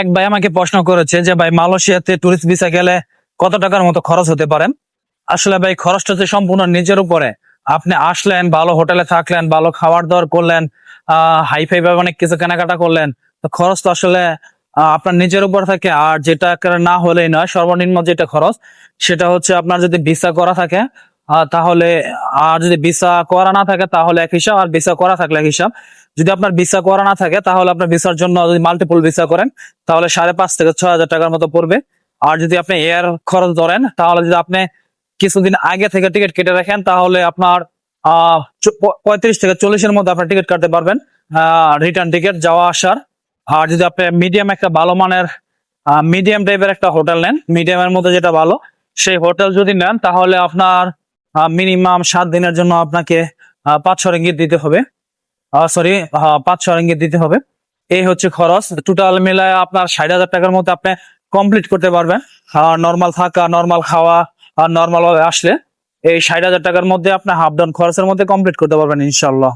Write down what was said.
এক ভাই আমাকে প্রশ্ন করেছে যে ভাই মালয়েশিয়াতে টুরিস্ট ভিসা গেলে কত টাকার মতো খরচ হতে পারেন। আসলে ভাই খরচটা হচ্ছে সম্পূর্ণ নিজের উপরে। আপনি আসলেন, ভালো হোটেলে থাকলেন, ভালো খাবার দাবার করলেন, হাইফাই ভাবে অনেক কিছু কেনাকাটা করলেন, তো খরচ তো আসলে আপনার নিজের উপর থাকে। আর যেটা না হলেই নয়, সর্বনিম্ন যেটা খরচ সেটা হচ্ছে আপনার যদি ভিসা করা থাকে তাহলে, আর যদি ভিসা করা না থাকে তাহলে এক হিসাব, আর ভিসা করা থাকলে এক হিসাব। যদি আপনার ভিসা করা না থাকে তাহলে আপনার ভিসার জন্য যদি মাল্টিপল ভিসা করেন তাহলে 5,500 থেকে 6,000 টাকার মতো পড়বে। আর যদি আপনি এয়ার খরচ ধরেন তাহলে যদি আপনি কিছুদিন আগে থেকে টিকিট কেটে রাখেন তাহলে আপনার 35 থেকে 40-এর মধ্যে আপনার টিকিট কাটতে পারবেন, রিটার্ন টিকিট যাওয়া আসার। আর যদি আপনি মিডিয়াম একটা ভালো মানের মিডিয়াম টাইপের একটা হোটেল নেন, মিডিয়ামের মধ্যে যেটা ভালো সেই হোটেল যদি নেন তাহলে আপনার মিনিমাম 7 দিনের জন্য আপনাকে 500 রিঙ্গিত দিতে হবে। সরি, 500 রিঙ্গিত দিতে হবে। এই হচ্ছে খরচ। টোটাল মিলায় আপনার 60,000 টাকার মধ্যে আপনি কমপ্লিট করতে পারবেন। নর্মাল থাকা, নর্মাল খাওয়া আর নর্মাল ভাবে আসলে এই 60,000 টাকার মধ্যে আপনি হাফ ডাউন খরচের মধ্যে কমপ্লিট করতে পারবেন ইনশাল্লাহ।